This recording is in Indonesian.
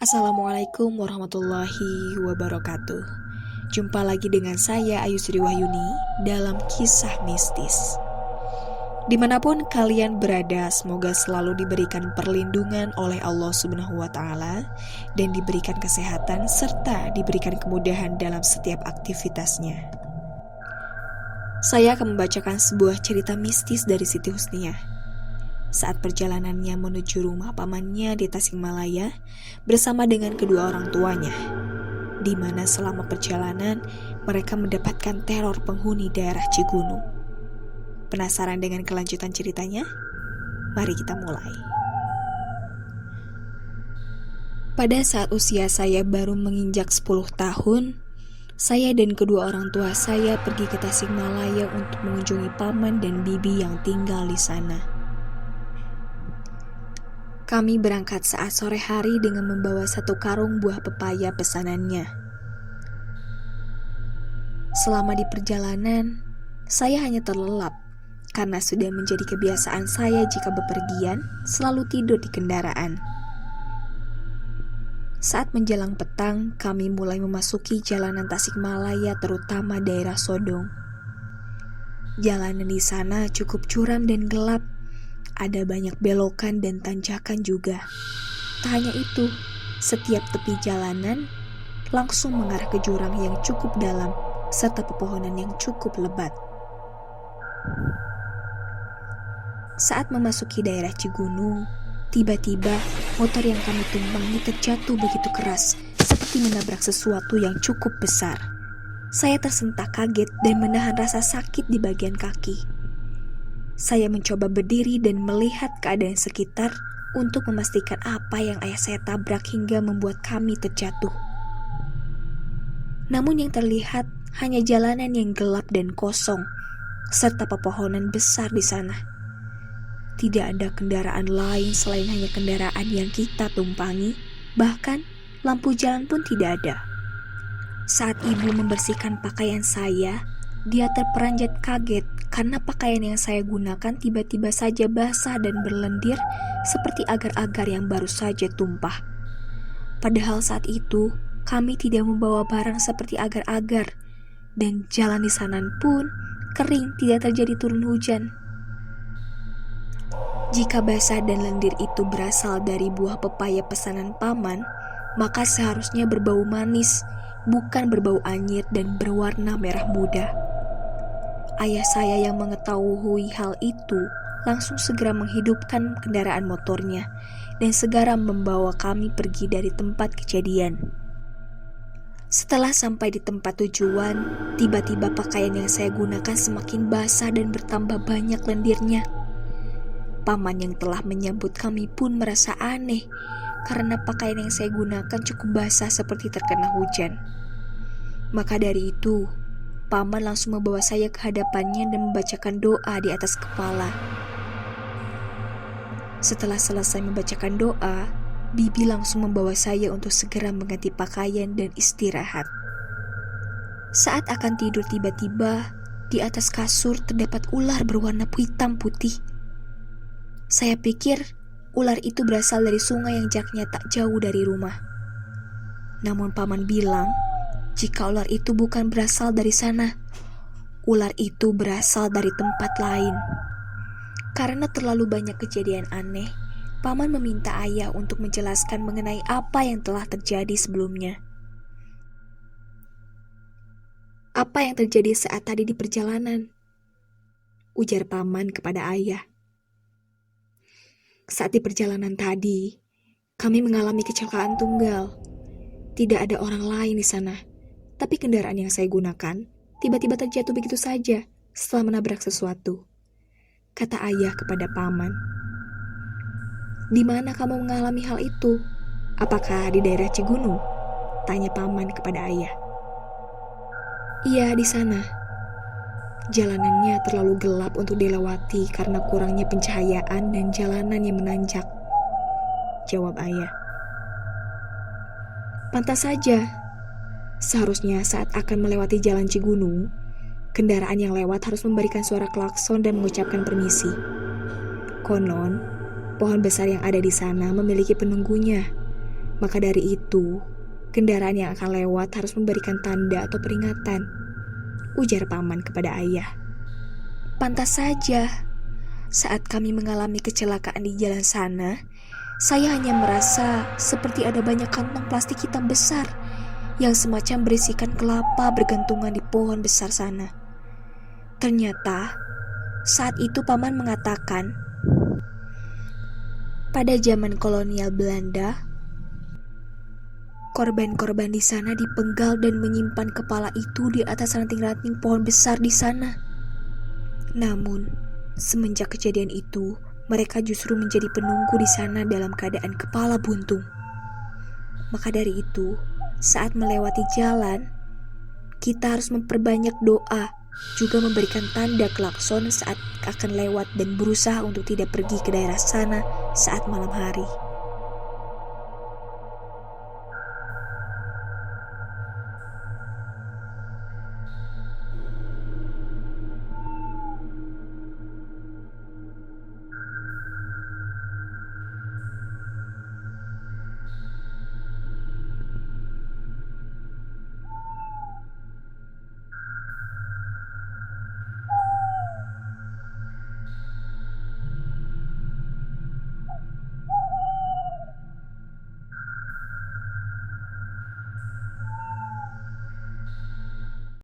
Assalamualaikum warahmatullahi wabarakatuh. Jumpa lagi dengan saya Ayu Sri Wahyuni dalam kisah mistis. Dimanapun kalian berada, semoga selalu diberikan perlindungan oleh Allah Subhanahu wa Ta'ala dan diberikan kesehatan serta diberikan kemudahan dalam setiap aktivitasnya. Saya akan membacakan sebuah cerita mistis dari Siti Husniyah. Saat perjalanannya menuju rumah pamannya di Tasikmalaya bersama dengan kedua orang tuanya, di mana selama perjalanan mereka mendapatkan teror penghuni daerah Cigunung. Penasaran dengan kelanjutan ceritanya? Mari kita mulai. Pada saat usia saya baru menginjak 10 tahun, saya dan kedua orang tua saya pergi ke Tasikmalaya untuk mengunjungi paman dan bibi yang tinggal di sana. Kami berangkat saat sore hari dengan membawa satu karung buah pepaya pesanannya. Selama di perjalanan, saya hanya terlelap karena sudah menjadi kebiasaan saya jika bepergian selalu tidur di kendaraan. Saat menjelang petang, kami mulai memasuki jalanan Tasikmalaya, terutama daerah Sodong. Jalanan di sana cukup curam dan gelap. Ada banyak belokan dan tanjakan juga. Tak hanya itu, setiap tepi jalanan langsung mengarah ke jurang yang cukup dalam serta pepohonan yang cukup lebat. Saat memasuki daerah Cigunung, tiba-tiba motor yang kami tumpangi terjatuh begitu keras, seperti menabrak sesuatu yang cukup besar. Saya tersentak kaget dan menahan rasa sakit di bagian kaki. Saya mencoba berdiri dan melihat keadaan sekitar untuk memastikan apa yang ayah saya tabrak hingga membuat kami terjatuh. Namun yang terlihat hanya jalanan yang gelap dan kosong, serta pepohonan besar di sana. Tidak ada kendaraan lain selain hanya kendaraan yang kita tumpangi, bahkan lampu jalan pun tidak ada. Saat ibu membersihkan pakaian saya, dia terperanjat kaget karena pakaian yang saya gunakan tiba-tiba saja basah dan berlendir seperti agar-agar yang baru saja tumpah. Padahal saat itu kami tidak membawa barang seperti agar-agar dan jalan di sana pun kering, tidak terjadi turun hujan. Jika basah dan lendir itu berasal dari buah pepaya pesanan paman, maka seharusnya berbau manis, bukan berbau anyir dan berwarna merah muda. Ayah saya yang mengetahui hal itu langsung segera menghidupkan kendaraan motornya dan segera membawa kami pergi dari tempat kejadian. Setelah sampai di tempat tujuan, tiba-tiba pakaian yang saya gunakan semakin basah dan bertambah banyak lendirnya. Paman yang telah menyambut kami pun merasa aneh karena pakaian yang saya gunakan cukup basah seperti terkena hujan. Maka dari itu, paman langsung membawa saya ke hadapannya dan membacakan doa di atas kepala. Setelah selesai membacakan doa, bibi langsung membawa saya untuk segera mengganti pakaian dan istirahat. Saat akan tidur, tiba-tiba di atas kasur terdapat ular berwarna hitam putih. Saya pikir ular itu berasal dari sungai yang jaraknya tak jauh dari rumah. Namun paman bilang, jika ular itu bukan berasal dari sana, ular itu berasal dari tempat lain. Karena terlalu banyak kejadian aneh, paman meminta ayah untuk menjelaskan mengenai apa yang telah terjadi sebelumnya. Apa yang terjadi saat tadi di perjalanan? Ujar paman kepada ayah. Saat di perjalanan tadi, kami mengalami kecelakaan tunggal. Tidak ada orang lain di sana. Tapi kendaraan yang saya gunakan tiba-tiba terjatuh begitu saja setelah menabrak sesuatu, kata ayah kepada paman. Di mana kamu mengalami hal itu? Apakah di daerah Cigunung? Tanya paman kepada ayah. Iya, di sana. Jalanannya terlalu gelap untuk dilewati karena kurangnya pencahayaan dan jalanan yang menanjak, jawab ayah. Pantas saja. Seharusnya saat akan melewati jalan Cigunung, kendaraan yang lewat harus memberikan suara klakson dan mengucapkan permisi. Konon, pohon besar yang ada di sana memiliki penunggunya. Maka dari itu, kendaraan yang akan lewat harus memberikan tanda atau peringatan, ujar paman kepada ayah. Pantas saja, saat kami mengalami kecelakaan di jalan sana, saya hanya merasa seperti ada banyak kantong plastik hitam besar yang semacam berisikan kelapa bergantungan di pohon besar sana. Ternyata, saat itu paman mengatakan, pada zaman kolonial Belanda, korban-korban di sana dipenggal dan menyimpan kepala itu di atas ranting-ranting pohon besar di sana. Namun, semenjak kejadian itu, mereka justru menjadi penunggu di sana dalam keadaan kepala buntung. Maka dari itu, saat melewati jalan, kita harus memperbanyak doa, juga memberikan tanda klakson saat akan lewat dan berusaha untuk tidak pergi ke daerah sana saat malam hari.